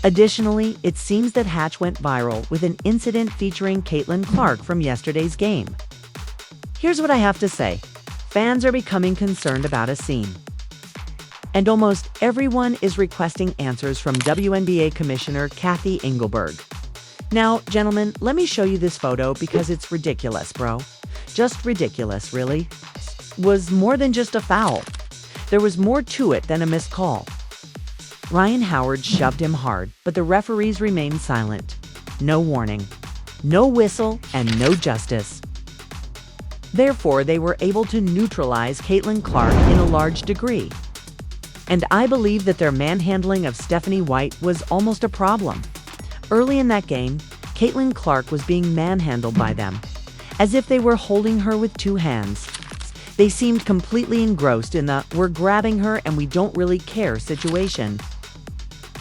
Additionally, it seems that Hatch went viral with an incident featuring Caitlin Clark from yesterday's game. Here's what I have to say. Fans are becoming concerned about a scene. And almost everyone is requesting answers from WNBA Commissioner Cathy Engelberg. Now, gentlemen, let me show you this photo because it's ridiculous, bro. Just ridiculous, really. Was more than just a foul. There was more to it than a missed call. Ryan Howard shoved him hard, but the referees remained silent. No warning, no whistle, and no justice. Therefore, they were able to neutralize Caitlin Clark in a large degree. And I believe that their manhandling of Stephanie White was almost a problem. Early in that game, Caitlin Clark was being manhandled by them, as if they were holding her with two hands. They seemed completely engrossed in the "we're grabbing her and we don't really care" situation.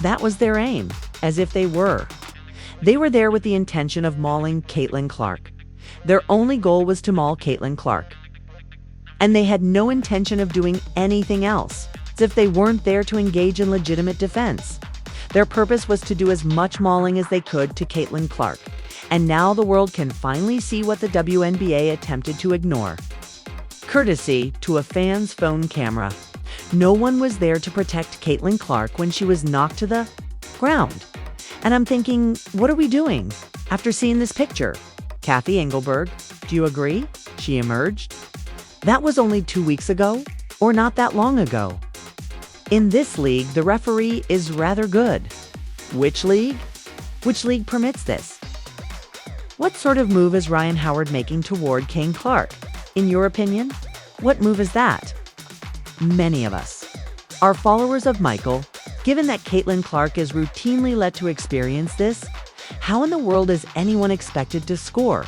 That was their aim, as if they were. They were there with the intention of mauling Caitlin Clark. Their only goal was to maul Caitlin Clark. And they had no intention of doing anything else, as if they weren't there to engage in legitimate defense. Their purpose was to do as much mauling as they could to Caitlin Clark. And now the world can finally see what the WNBA attempted to ignore. Courtesy to a fan's phone camera. No one was there to protect Caitlin Clark when she was knocked to the ground. And I'm thinking, what are we doing? After seeing this picture, Cathy Engelberg, do you agree? She emerged. That was only 2 weeks ago, or not that long ago. In this league, the referee is rather good. Which league? Which league permits this? What sort of move is Ryan Howard making toward Caitlin Clark? In your opinion, what move is that? Many of us are followers of Michael. Given that Caitlin Clark is routinely let to experience this, how in the world is anyone expected to score?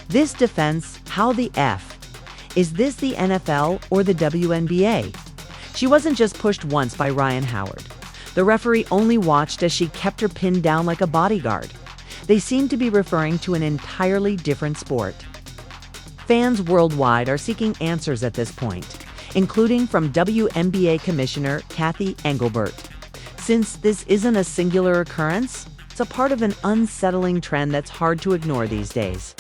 This defense, how the F? Is this the NFL or the WNBA? She wasn't just pushed once by Ryan Howard. The referee only watched as she kept her pinned down like a bodyguard. They seem to be referring to an entirely different sport. Fans worldwide are seeking answers at this point, including from WNBA Commissioner Cathy Engelberg. Since this isn't a singular occurrence, it's a part of an unsettling trend that's hard to ignore these days.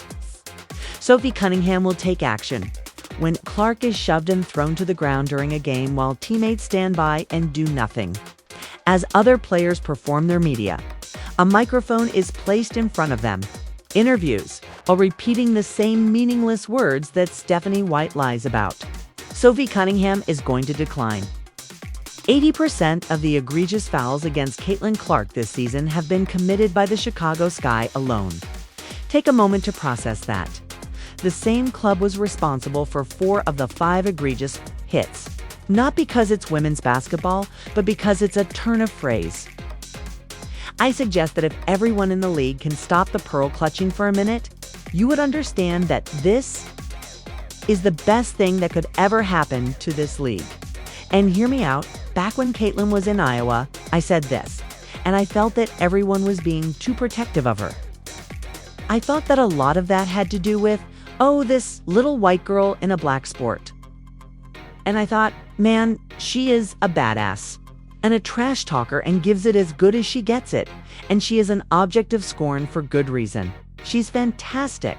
Sophie Cunningham will take action when Clark is shoved and thrown to the ground during a game while teammates stand by and do nothing. As other players perform their media, a microphone is placed in front of them. Interviews, while repeating the same meaningless words that Stephanie White lies about. Sophie Cunningham is going to decline. 80% of the egregious fouls against Caitlin Clark this season have been committed by the Chicago Sky alone. Take a moment to process that. The same club was responsible for 4 of the 5 egregious hits. Not because it's women's basketball, but because it's a turn of phrase. I suggest that if everyone in the league can stop the pearl clutching for a minute, you would understand that this is the best thing that could ever happen to this league. And hear me out, back when Caitlin was in Iowa, I said this, and I felt that everyone was being too protective of her. I thought that a lot of that had to do with, oh, this little white girl in a black sport. And I thought, man, she is a badass and a trash talker and gives it as good as she gets it. And she is an object of scorn for good reason. She's fantastic.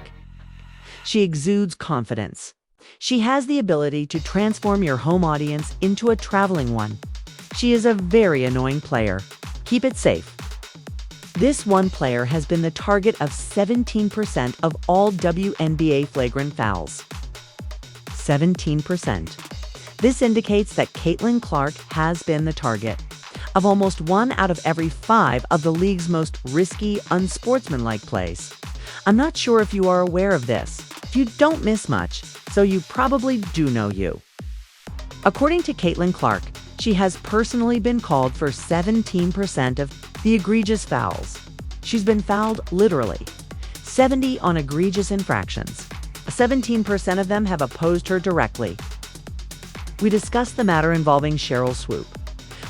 She exudes confidence. She has the ability to transform your home audience into a traveling one. She is a very annoying player. Keep it safe. This one player has been the target of 17% of all WNBA flagrant fouls. 17%. This indicates that Caitlin Clark has been the target of almost 1 out of every 5 of the league's most risky, unsportsmanlike plays. I'm not sure if you are aware of this. You don't miss much, so you probably do know you. According to Caitlin Clark, she has personally been called for 17% of the egregious fouls. She's been fouled literally. 70 on egregious infractions. 17% of them have opposed her directly. We discussed the matter involving Cheryl Swoop.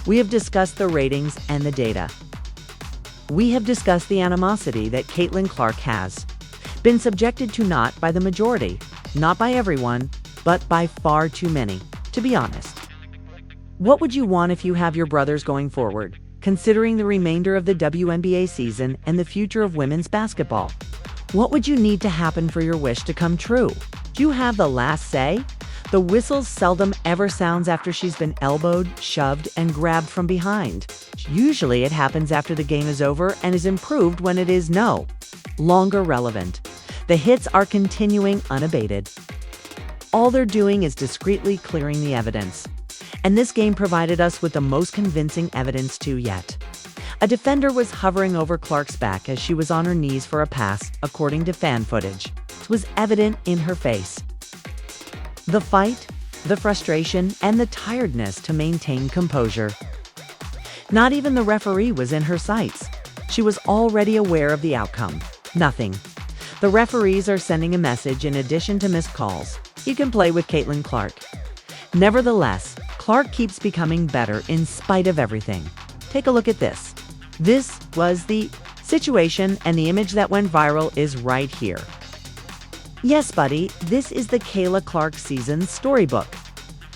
We have discussed the ratings and the data. We have discussed the animosity that Caitlin Clark has been subjected to, not by the majority, not by everyone, but by far too many, to be honest. What would you want if you have your brothers going forward? considering the remainder of the WNBA season and the future of women's basketball. What would you need to happen for your wish to come true? Do you have the last say? The whistle seldom ever sounds after she's been elbowed, shoved, and grabbed from behind. Usually it happens after the game is over and is improved when it is no longer relevant. The hits are continuing unabated. All they're doing is discreetly clearing the evidence. And this game provided us with the most convincing evidence to yet. A defender was hovering over Clark's back as she was on her knees for a pass, according to fan footage. It was evident in her face. The fight, the frustration, and the tiredness to maintain composure. Not even the referee was in her sights. She was already aware of the outcome. Nothing. The referees are sending a message in addition to missed calls. You can play with Caitlin Clark. Nevertheless, Clark keeps becoming better in spite of everything. Take a look at this. This was the situation, and the image that went viral is right here. Yes, buddy, this is the Kayla Clark season storybook.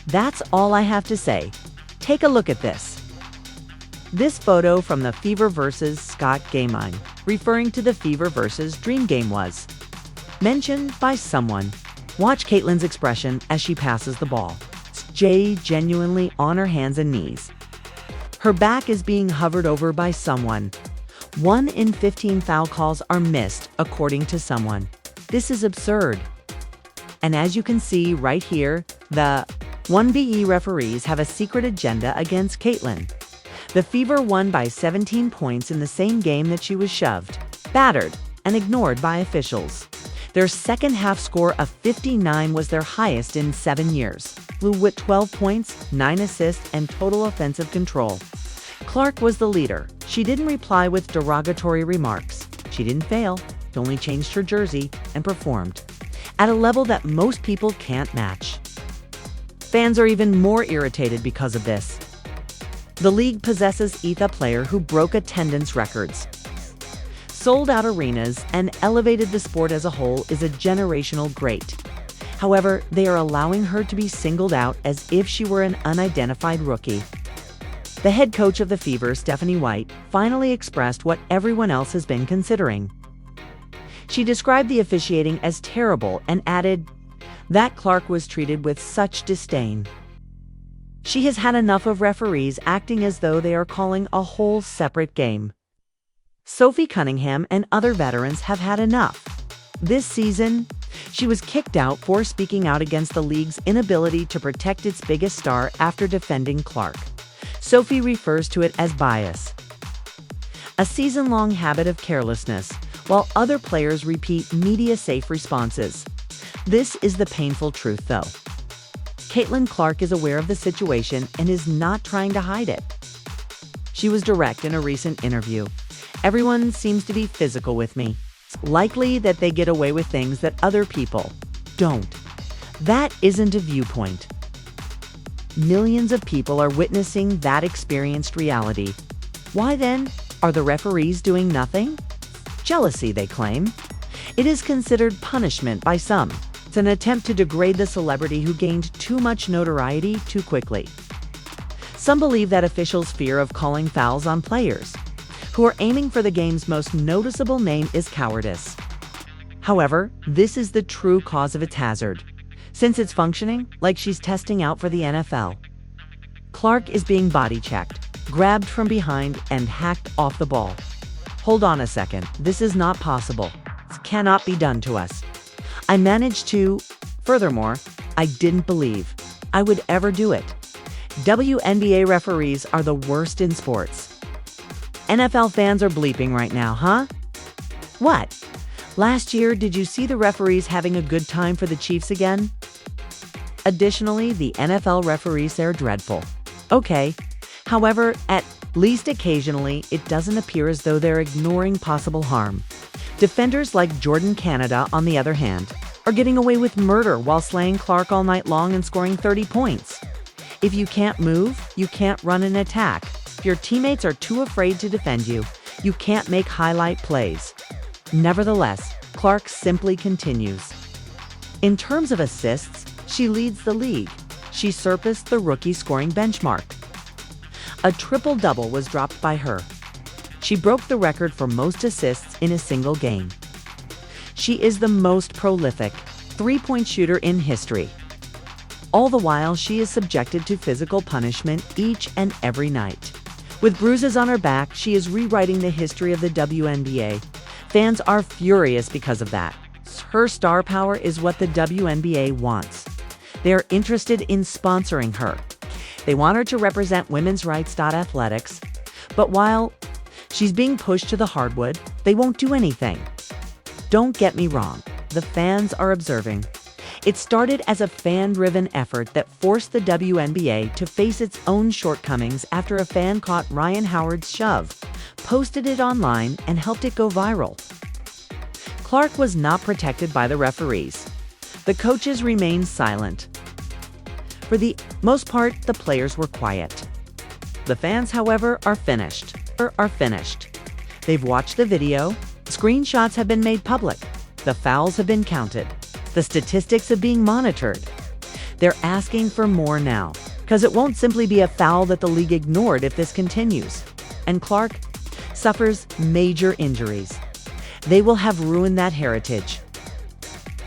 That's all I have to say. Take a look at this. This photo from the Fever vs. Scott game line, referring to the Fever vs. Dream game, was mentioned by someone. Watch Caitlin's expression as she passes the ball. Jay genuinely on her hands and knees. Her back is being hovered over by someone. 1 in 15 foul calls are missed, according to someone. This is absurd. And as you can see right here, the WNBA referees have a secret agenda against Caitlin. The Fever won by 17 points in the same game that she was shoved, battered, and ignored by officials. Their second half score of 59 was their highest in 7 years. Blue with 12 points, 9 assists, and total offensive control. Clark was the leader. She didn't reply with derogatory remarks. She didn't fail. She only changed her jersey and performed at a level that most people can't match. Fans are even more irritated because of this. The league possesses a player who broke attendance records, sold out arenas, and elevated the sport as a whole is a generational great. However, they are allowing her to be singled out as if she were an unidentified rookie. The head coach of the Fever, Stephanie White, finally expressed what everyone else has been considering. She described the officiating as terrible and added that Clark was treated with such disdain. She has had enough of referees acting as though they are calling a whole separate game. Sophie Cunningham and other veterans have had enough. This season, she was kicked out for speaking out against the league's inability to protect its biggest star after defending Clark. Sophie refers to it as bias, a season-long habit of carelessness, while other players repeat media-safe responses. This is the painful truth, though. Caitlin Clark is aware of the situation and is not trying to hide it. She was direct in a recent interview. Everyone seems to be physical with me. It's likely that they get away with things that other people don't. That isn't a viewpoint. Millions of people are witnessing that experienced reality. Why then are the referees doing nothing? Jealousy, they claim. It is considered punishment by some. It's an attempt to degrade the celebrity who gained too much notoriety too quickly. Some believe that officials' fear of calling fouls on players who are aiming for the game's most noticeable name is cowardice. However, this is the true cause of its hazard, since it's functioning like she's testing out for the NFL. Clark is being body-checked, grabbed from behind, and hacked off the ball. Hold on a second, this is not possible. This cannot be done to us. I managed to. Furthermore, I didn't believe I would ever do it. WNBA referees are the worst in sports. NFL fans are bleeping right now, huh? What? Last year, did you see the referees having a good time for the Chiefs again? Additionally, the NFL referees are dreadful. Okay. However, at least occasionally, it doesn't appear as though they're ignoring possible harm. Defenders like Jordan Canada, on the other hand, are getting away with murder while slaying Clark all night long and scoring 30 points. If you can't move, you can't run an attack. If your teammates are too afraid to defend you, you can't make highlight plays. Nevertheless, Clark simply continues. In terms of assists, she leads the league. She surpassed the rookie scoring benchmark. A triple-double was dropped by her. She broke the record for most assists in a single game. She is the most prolific three-point shooter in history. All the while, she is subjected to physical punishment each and every night. With bruises on her back, she is rewriting the history of the WNBA. Fans are furious because of that. Her star power is what the WNBA wants. They are interested in sponsoring her. They want her to represent women's rights. Athletics. But while she's being pushed to the hardwood, they won't do anything. Don't get me wrong, the fans are observing. It started as a fan-driven effort that forced the WNBA to face its own shortcomings after a fan caught Ryan Howard's shove, posted it online, and helped it go viral. Clark was not protected by the referees. The coaches remained silent. For the most part, the players were quiet. The fans, however, are finished. They've watched the video, screenshots have been made public, the fouls have been counted, the statistics are being monitored. They're asking for more now, because it won't simply be a foul that the league ignored if this continues. And Clark suffers major injuries. They will have ruined that heritage.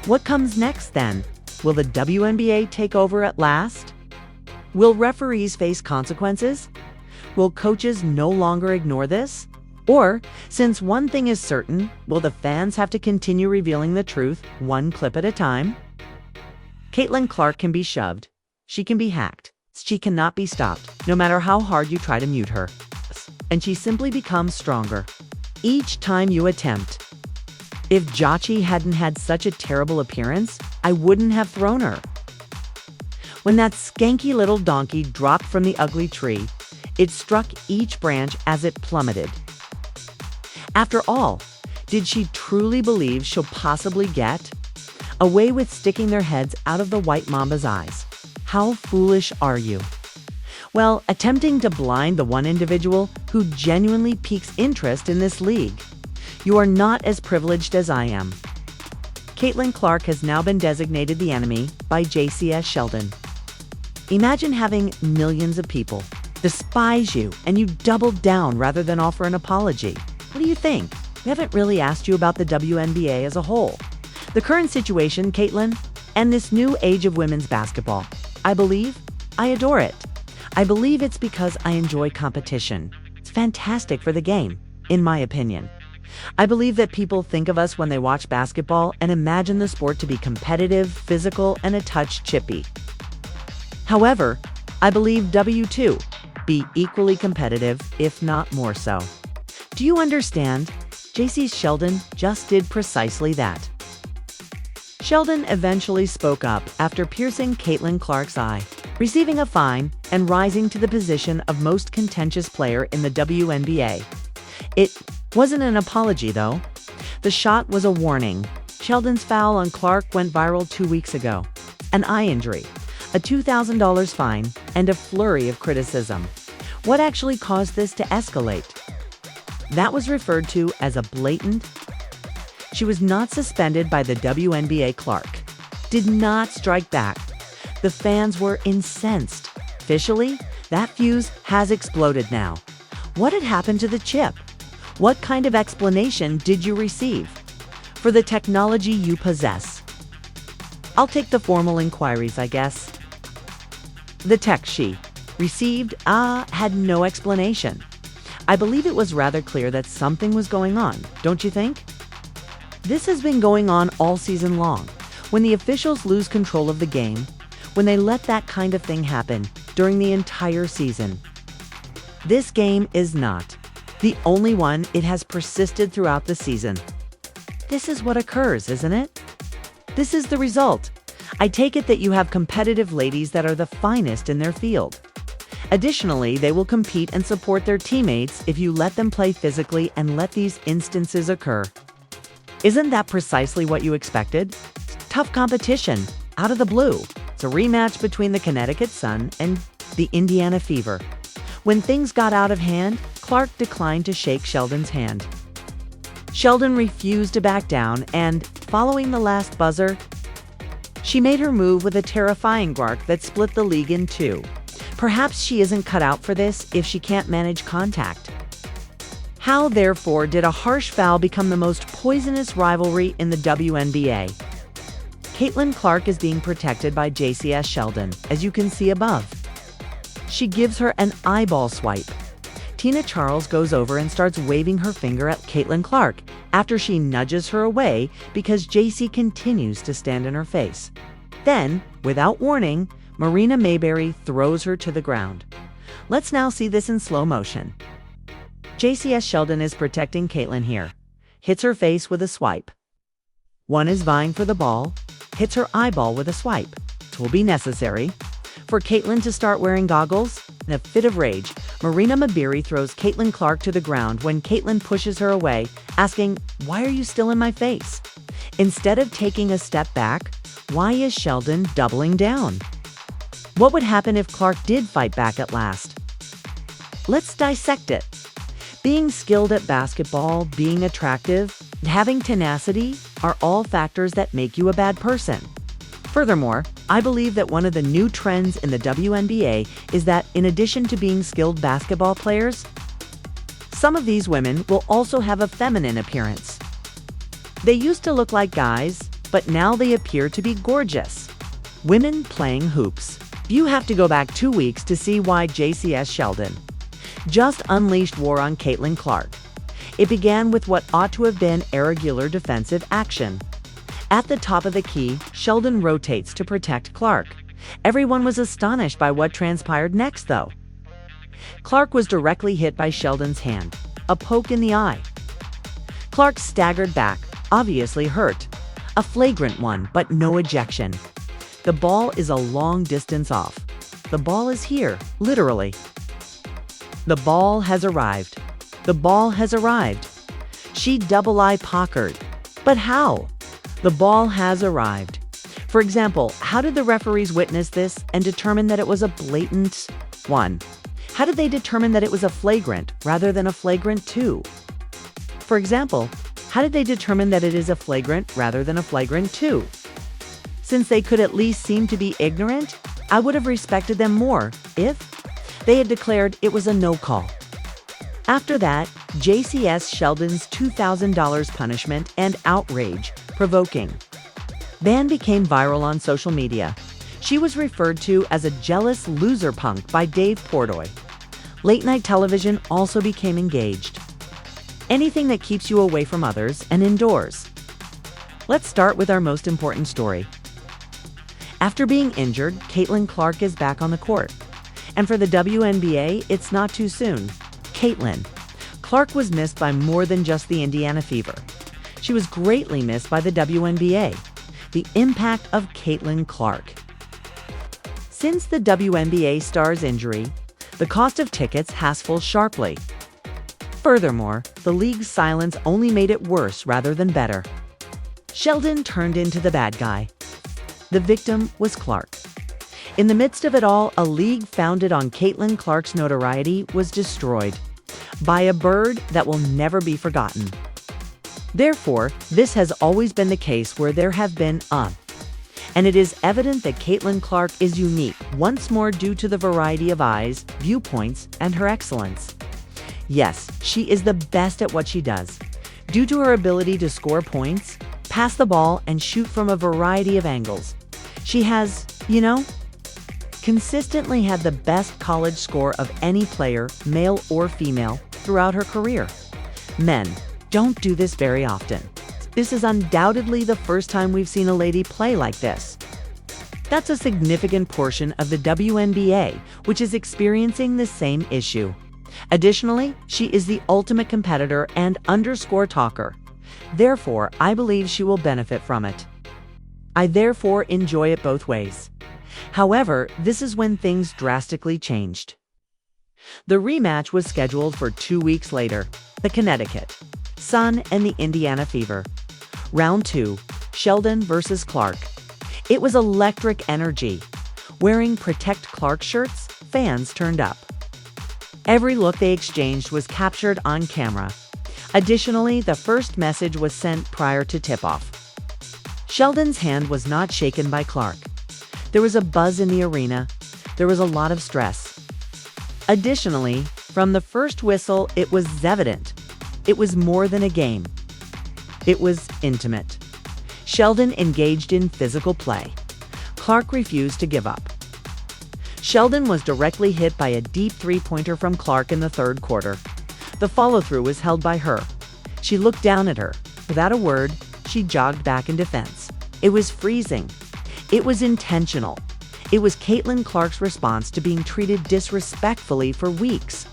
What comes next then? Will the WNBA take over at last? Will referees face consequences? Will coaches no longer ignore this? Or, since one thing is certain, will the fans have to continue revealing the truth one clip at a time? Caitlin Clark can be shoved. She can be hacked. She cannot be stopped, no matter how hard you try to mute her. And she simply becomes stronger each time you attempt. If Jachi hadn't had such a terrible appearance, I wouldn't have thrown her. When that skanky little donkey dropped from the ugly tree, it struck each branch as it plummeted. After all, did she truly believe she'll possibly get away with sticking their heads out of the white mamba's eyes? How foolish are you? Well, attempting to blind the one individual who genuinely piques interest in this league. You are not as privileged as I am. Caitlin Clark has now been designated the enemy by JCS Sheldon. Imagine having millions of people despise you and you double down rather than offer an apology. What do you think? We haven't really asked you about the WNBA as a whole. The current situation, Caitlin, and this new age of women's basketball. I adore it. I believe it's because I enjoy competition. It's fantastic for the game, in my opinion. I believe that people think of us when they watch basketball and imagine the sport to be competitive, physical, and a touch chippy. However, I believe W2 be equally competitive, if not more so. Do you understand? JC Sheldon just did precisely that. Sheldon eventually spoke up after piercing Caitlin Clark's eye, receiving a fine, and rising to the position of most contentious player in the WNBA. It wasn't an apology, though. The shot was a warning. Sheldon's foul on Clark went viral 2 weeks ago. An eye injury, a $2,000 fine, and a flurry of criticism. What actually caused this to escalate? That was referred to as a blatant. She was not suspended by the WNBA. Clark did not strike back. The fans were incensed. Officially, that fuse has exploded now. What had happened to the chip? What kind of explanation did you receive for the technology you possess? I'll take the formal inquiries, I guess. The text she received had no explanation. I believe it was rather clear that something was going on, don't you think? This has been going on all season long. When the officials lose control of the game, when they let that kind of thing happen during the entire season. This game is not the only one. It has persisted throughout the season. This is what occurs, isn't it? This is the result. I take it that you have competitive ladies that are the finest in their field. Additionally, they will compete and support their teammates if you let them play physically and let these instances occur. Isn't that precisely what you expected? Tough competition, out of the blue. It's a rematch between the Connecticut Sun and the Indiana Fever. When things got out of hand, Clark declined to shake Sheldon's hand. Sheldon refused to back down and, following the last buzzer, she made her move with a terrifying bark that split the league in two. Perhaps she isn't cut out for this if she can't manage contact. How, therefore, did a harsh foul become the most poisonous rivalry in the WNBA? Caitlin Clark is being protected by JCS Sheldon, as you can see above. She gives her an eyeball swipe. Tina Charles goes over and starts waving her finger at Caitlin Clark after she nudges her away because JC continues to stand in her face. Then, without warning, Marina Mayberry throws her to the ground. Let's now see this in slow motion. JCS Sheldon is protecting Caitlin here. Hits her face with a swipe. One is vying for the ball, hits her eyeball with a swipe. It will be necessary for Caitlin to start wearing goggles. In a fit of rage, Marina Mayberry throws Caitlin Clark to the ground when Caitlin pushes her away, asking, "Why are you still in my face?" Instead of taking a step back, why is Sheldon doubling down? What would happen if Clark did fight back at last? Let's dissect it. Being skilled at basketball, being attractive, and having tenacity are all factors that make you a bad person. Furthermore, I believe that one of the new trends in the WNBA is that in addition to being skilled basketball players, some of these women will also have a feminine appearance. They used to look like guys, but now they appear to be gorgeous. Women playing hoops. You have to go back 2 weeks to see why JCS Sheldon just unleashed war on Caitlin Clark. It began with what ought to have been irregular defensive action. At the top of the key, Sheldon rotates to protect Clark. Everyone was astonished by what transpired next, though. Clark was directly hit by Sheldon's hand, a poke in the eye. Clark staggered back, obviously hurt. A flagrant one, but no ejection. The ball is a long distance off. The ball is here, literally. The ball has arrived. The ball has arrived. She double-eye pockered. But how? The ball has arrived. For example, how did the referees witness this and determine that it was a blatant 1? How did they determine that it was a flagrant rather than a flagrant 2? For example, how did they determine that it is a flagrant rather than a flagrant 2? Since they could at least seem to be ignorant, I would have respected them more if they had declared it was a no call. After that, JCS Sheldon's $2,000 punishment and outrage provoking ban became viral on social media. She was referred to as a jealous loser punk by Dave Portnoy. Late-night television also became engaged. Anything that keeps you away from others and indoors. Let's start with our most important story. After being injured, Caitlin Clark is back on the court. And for the WNBA, it's not too soon. Caitlin Clark was missed by more than just the Indiana Fever. She was greatly missed by the WNBA. The impact of Caitlin Clark. Since the WNBA star's injury, the cost of tickets has fallen sharply. Furthermore, the league's silence only made it worse rather than better. Sheldon turned into the bad guy. The victim was Clark. In the midst of it all, a league founded on Caitlin Clark's notoriety was destroyed by a bird that will never be forgotten. Therefore, this has always been the case where there have been and it is evident that Caitlin Clark is unique once more due to the variety of eyes, viewpoints, and her excellence. Yes, she is the best at what she does, due to her ability to score points, pass the ball, and shoot from a variety of angles. She has, consistently had the best college score of any player, male or female, throughout her career. Men don't do this very often. This is undoubtedly the first time we've seen a lady play like this. That's a significant portion of the WNBA, which is experiencing the same issue. Additionally, she is the ultimate competitor and underscore talker. Therefore, I believe she will benefit from it. I therefore enjoy it both ways. However, this is when things drastically changed. The rematch was scheduled for 2 weeks later. The Connecticut Sun and the Indiana Fever. Round 2, Sheldon versus Clark. It was electric energy. Wearing Protect Clark shirts, fans turned up. Every look they exchanged was captured on camera. Additionally, the first message was sent prior to tip-off. Sheldon's hand was not shaken by Clark. There was a buzz in the arena. There was a lot of stress. Additionally, from the first whistle, it was evident. It was more than a game. It was intimate. Sheldon engaged in physical play. Clark refused to give up. Sheldon was directly hit by a deep three-pointer from Clark in the third quarter. The follow-through was held by her. She looked down at her. Without a word, she jogged back in defense. It was freezing. It was intentional. It was Caitlin Clark's response to being treated disrespectfully for weeks.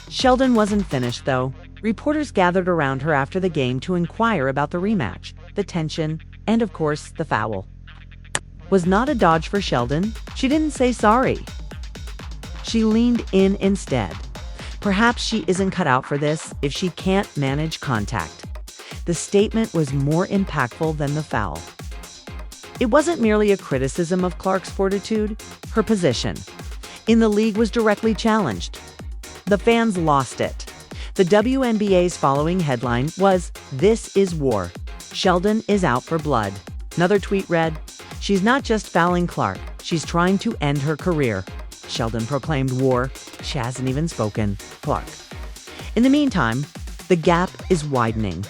Sheldon wasn't finished, though. Reporters gathered around her after the game to inquire about the rematch, the tension, and of course, the foul. Was not a dodge for Sheldon. She didn't say sorry. She leaned in instead. Perhaps she isn't cut out for this if she can't manage contact. The statement was more impactful than the foul. It wasn't merely a criticism of Clark's fortitude. Her position in the league was directly challenged. The fans lost it. The WNBA's following headline was, "This is war. Sheldon is out for blood." Another tweet read, "She's not just fouling Clark, she's trying to end her career." Sheldon proclaimed war. She hasn't even spoken. Clark. In the meantime, the gap is widening.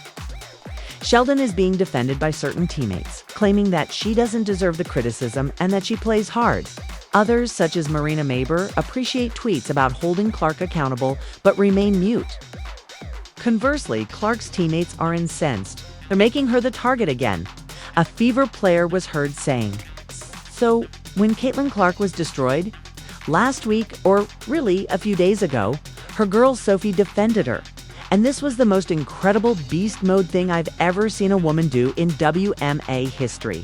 Sheldon is being defended by certain teammates, claiming that she doesn't deserve the criticism and that she plays hard. Others, such as Marina Maber, appreciate tweets about holding Clark accountable but remain mute. Conversely, Clark's teammates are incensed. They're making her the target again. A Fever player was heard saying, "So, when Caitlin Clark was destroyed? Last week, or really a few days ago, her girl Sophie defended her. And this was the most incredible beast mode thing I've ever seen a woman do in WNBA history."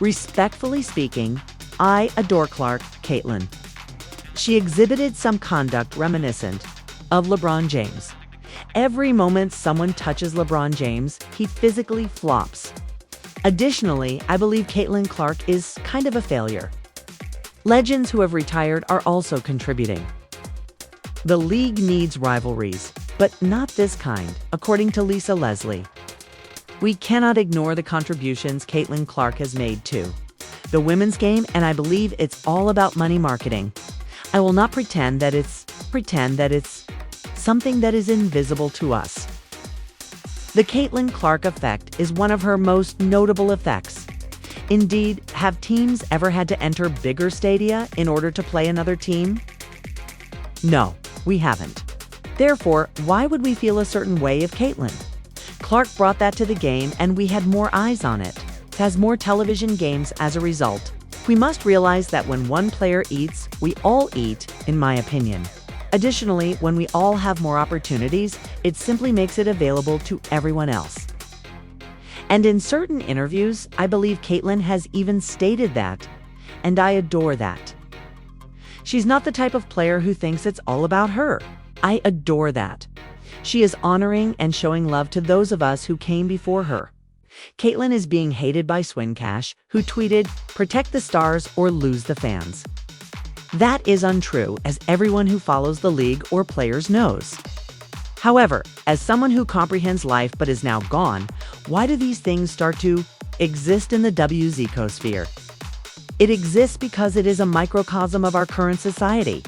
Respectfully speaking, I adore Clark, Caitlin. She exhibited some conduct reminiscent of LeBron James. Every moment someone touches LeBron James, he physically flops. Additionally, I believe Caitlin Clark is kind of a failure. Legends who have retired are also contributing. The league needs rivalries, but not this kind, according to Lisa Leslie. We cannot ignore the contributions Caitlin Clark has made too. The women's game, and I believe it's all about money marketing. I will not pretend that it's something that is invisible to us. The Caitlin Clark effect is one of her most notable effects. Indeed, have teams ever had to enter bigger stadia in order to play another team? No, we haven't. Therefore, why would we feel a certain way of Caitlin? Clark brought that to the game and we had more eyes on it. It has more television games as a result. We must realize that when one player eats, we all eat, in my opinion. Additionally, when we all have more opportunities, it simply makes it available to everyone else. And in certain interviews, I believe Caitlin has even stated that, and I adore that. She's not the type of player who thinks it's all about her. I adore that. She is honoring and showing love to those of us who came before her. Caitlin is being hated by Swincash, who tweeted, "Protect the stars or lose the fans." That is untrue, as everyone who follows the league or players knows. However, as someone who comprehends life but is now gone, why do these things start to exist in the WZcosphere? It exists because it is a microcosm of our current society.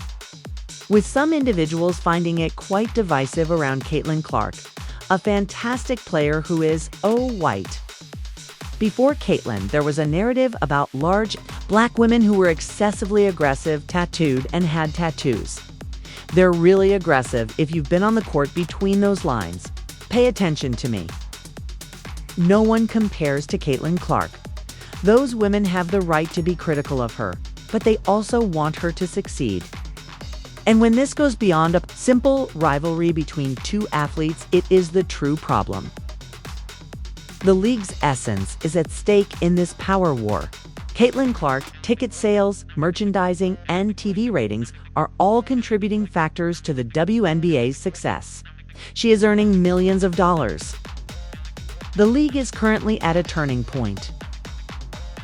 With some individuals finding it quite divisive around Caitlin Clark, a fantastic player who is, white. Before Caitlin, there was a narrative about large black women who were excessively aggressive, tattooed, and had tattoos. They're really aggressive if you've been on the court between those lines. Pay attention to me. No one compares to Caitlin Clark. Those women have the right to be critical of her, but they also want her to succeed. And when this goes beyond a simple rivalry between two athletes, it is the true problem. The league's essence is at stake in this power war. Caitlin Clark, ticket sales, merchandising, and TV ratings are all contributing factors to the WNBA's success. She is earning millions of dollars. The league is currently at a turning point.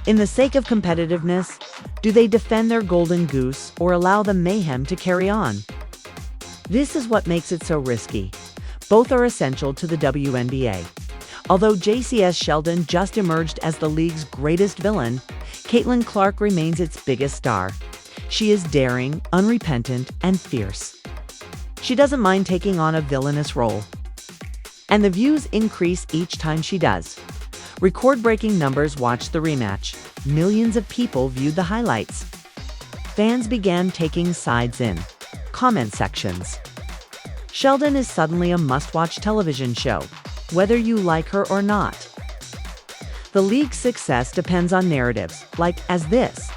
In the sake of competitiveness, do they defend their golden goose or allow the mayhem to carry on? This is what makes it so risky. Both are essential to the WNBA. Although JCS Sheldon just emerged as the league's greatest villain, Caitlin Clark remains its biggest star. She is daring, unrepentant, and fierce. She doesn't mind taking on a villainous role. And the views increase each time she does. Record-breaking numbers watched the rematch. Millions of people viewed the highlights. Fans began taking sides in comment sections. Sheldon is suddenly a must-watch television show, whether you like her or not. The league's success depends on narratives, like as this: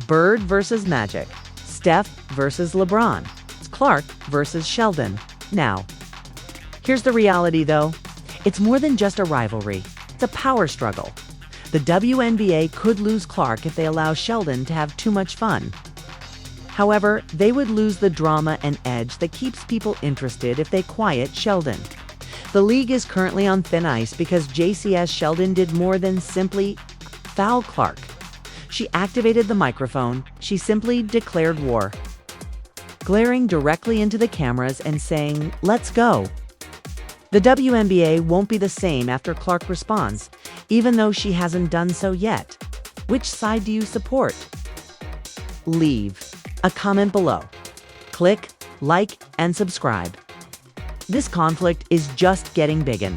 Bird versus Magic, Steph versus LeBron, Clark versus Sheldon. Now, here's the reality though. It's more than just a rivalry. It's a power struggle. The WNBA could lose Clark if they allow Sheldon to have too much fun. However, they would lose the drama and edge that keeps people interested if they quiet Sheldon. The league is currently on thin ice because JCS Sheldon did more than simply foul Clark. She activated the microphone. She simply declared war, glaring directly into the cameras and saying, "Let's go." The WNBA won't be the same after Clark responds, even though she hasn't done so yet. Which side do you support? Leave a comment below. Click, like, and subscribe. This conflict is just getting bigger.